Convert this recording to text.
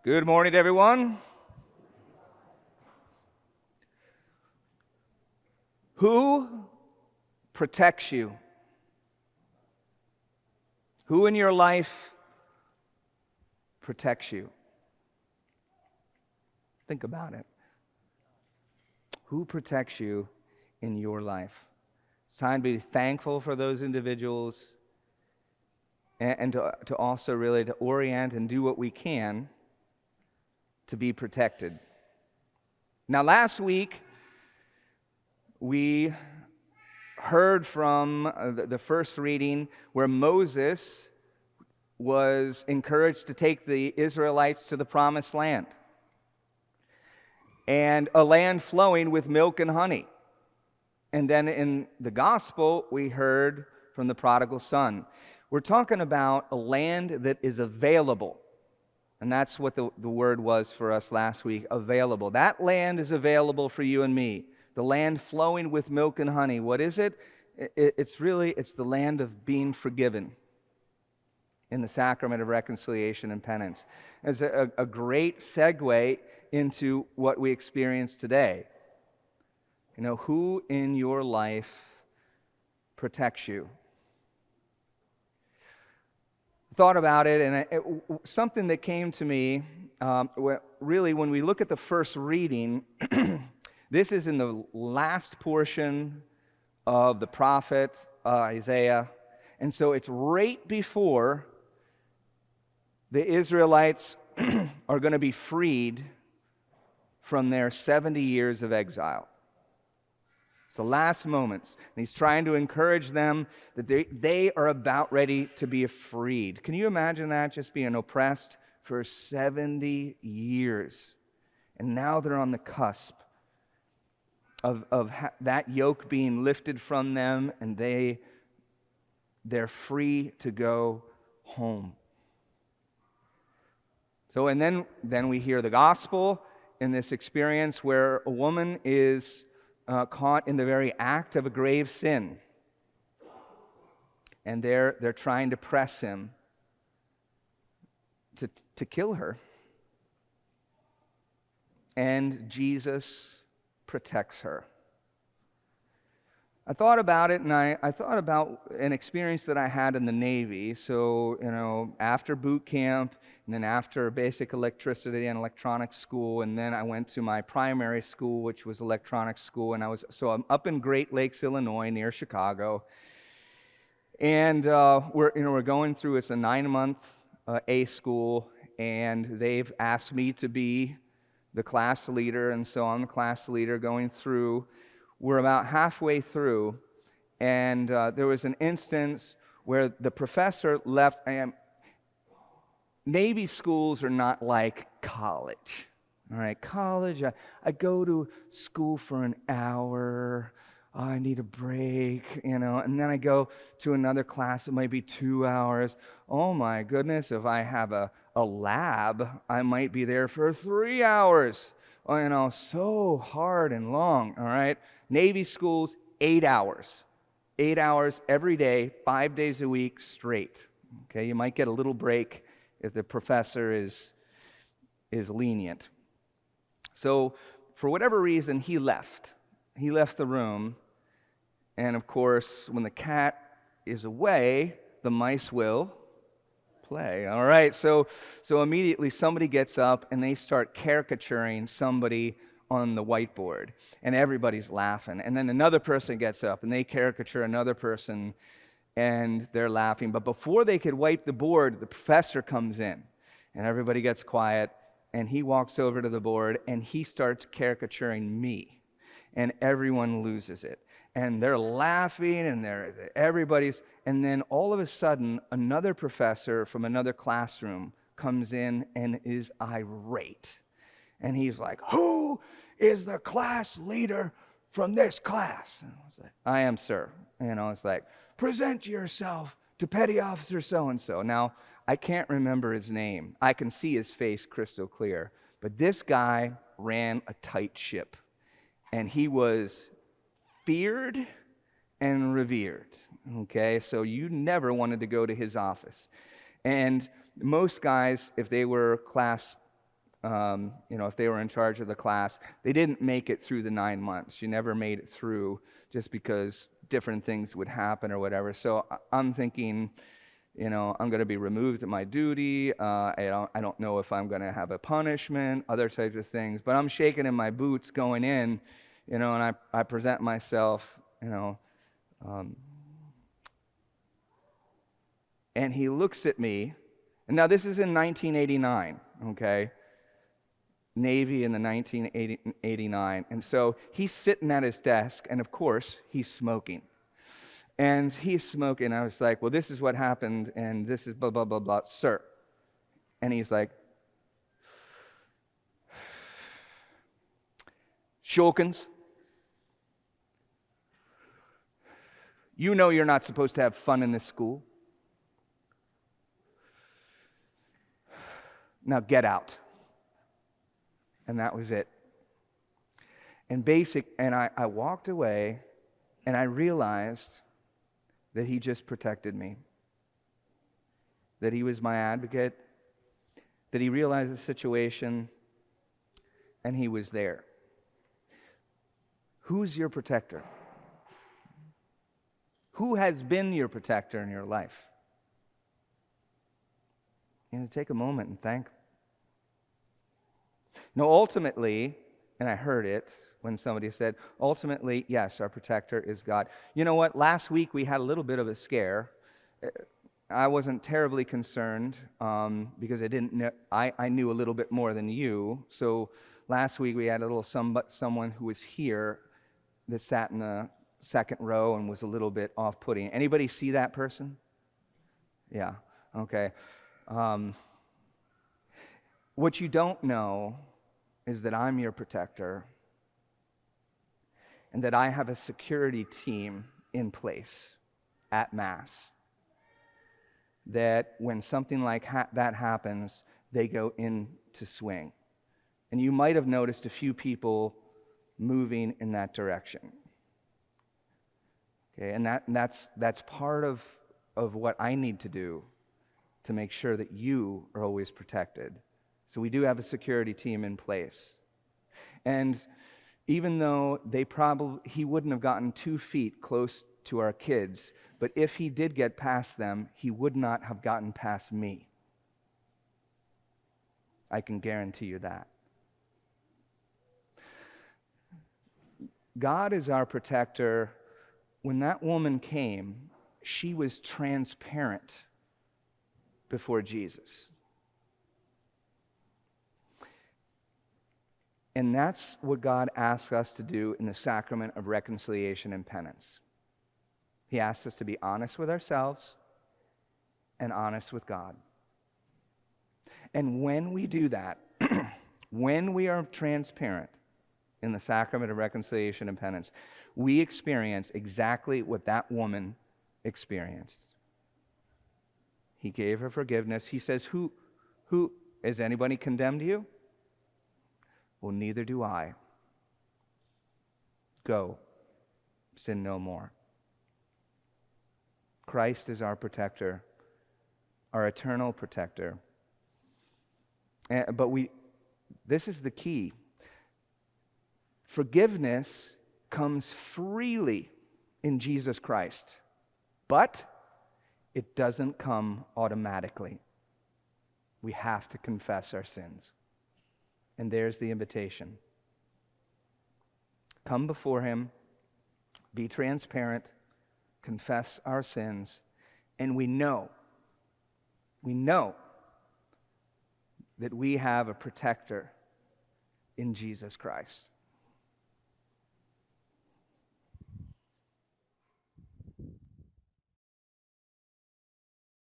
Good morning, everyone. Who protects you? Who in your life protects you? Think about it. Who protects you in your life? It's time to be thankful for those individuals and to also really to orient and do what we can to be protected. Now, last week, we heard from the first reading where Moses was encouraged to take the Israelites to the promised land, and a land flowing with milk and honey. And then in the gospel, we heard from the prodigal son. We're talking about a land that is available. And that's what the word was for us last week, available. That land is available for you and me. The land flowing with milk and honey. What is it? It's the land of being forgiven in the sacrament of reconciliation and penance. It's a great segue into what we experience today. You know, who in your life protects you? Thought about it, and something that came to me, really, when we look at the first reading, this is in the last portion of the prophet Isaiah, and so it's right before the Israelites are going to be freed from their 70 years of exile. It's the last moments. And he's trying to encourage them that they are about ready to be freed. Can you imagine that? Just being oppressed for 70 years. And now they're on the cusp of that yoke being lifted from them, and they're free to go home. So, and then we hear the gospel in this experience where a woman is caught in the very act of a grave sin. And they're trying to press him to kill her. And Jesus protects her. I thought about it, and I thought about an experience that I had in the Navy. So, after boot camp, and then after basic electricity and electronics school, and then I went to my primary school, which was electronics school, and I'm up in Great Lakes, Illinois, near Chicago, and we're going through. It's a 9-month A school, and they've asked me to be the class leader, and so I'm the class leader going through. We're about halfway through, and there was an instance where the professor left. Navy schools are not like college. All right, college, I go to school for an hour. Oh, I need a break, and then I go to another class. It might be 2 hours. Oh my goodness, if I have a lab, I might be there for 3 hours. Oh, so hard and long, all right? Navy schools, 8 hours. 8 hours every day, 5 days a week, straight. Okay, you might get a little break if the professor is lenient. So, for whatever reason, he left. He left the room, and of course, when the cat is away, the mice will play. All right, so immediately somebody gets up and they start caricaturing somebody on the whiteboard, and everybody's laughing. And then another person gets up and they caricature another person, and they're laughing. But before they could wipe the board, the professor comes in, and everybody gets quiet, and he walks over to the board and he starts caricaturing me, and everyone loses it. And they're laughing, and and then all of a sudden, another professor from another classroom comes in and is irate. And he's like, "Who is the class leader from this class?" And I was like, "I am, sir." It's like, "Present yourself to Petty Officer so-and-so." Now, I can't remember his name. I can see his face crystal clear. But this guy ran a tight ship. And he was feared and revered. Okay, so you never wanted to go to his office. And most guys, if they were class if they were in charge of the class, they didn't make it through the 9 months. You never made it through just because different things would happen or whatever. So I'm thinking, I'm going to be removed of my duty. I don't know if I'm going to have a punishment, other types of things. But I'm shaking in my boots going in, and I present myself, and he looks at me. And now this is in 1989, okay? Navy in the 1989. And so he's sitting at his desk, and of course, he's smoking. And he's smoking. I was like, well, this is what happened, and this is blah, blah, blah, blah, sir. And he's like, Shulkins, you know you're not supposed to have fun in this school. Now get out. And that was it. And I walked away, and I realized that he just protected me, that he was my advocate, that he realized the situation, and he was there. Who's your protector? Who has been your protector in your life? Take a moment and thank. No, ultimately, and I heard it when somebody said, ultimately, yes, our protector is God. You know what? Last week we had a little bit of a scare. I wasn't terribly concerned because I didn't know. I knew a little bit more than you. So last week we had a little someone who was here that sat in the second row and was a little bit off-putting. Anybody see that person? Yeah. Okay. What you don't know is that I'm your protector and that I have a security team in place at Mass. That when something like that happens, they go into swing. And you might have noticed a few people moving in that direction. Okay, and that's part of what I need to do to make sure that you are always protected. So we do have a security team in place. And even though he wouldn't have gotten 2 feet close to our kids, but if he did get past them, he would not have gotten past me. I can guarantee you that. God is our protector. When that woman came, she was transparent before Jesus. And that's what God asks us to do in the sacrament of reconciliation and penance. He asks us to be honest with ourselves and honest with God. And when we do that, when we are transparent in the sacrament of reconciliation and penance, we experience exactly what that woman experienced. He gave her forgiveness. He says, who has anybody condemned you? Well, neither do I. Go, sin no more. Christ is our protector, our eternal protector. But this is the key. Forgiveness comes freely in Jesus Christ, but it doesn't come automatically. We have to confess our sins. And there's the invitation. Come before Him, be transparent, confess our sins, and we know that we have a protector in Jesus Christ.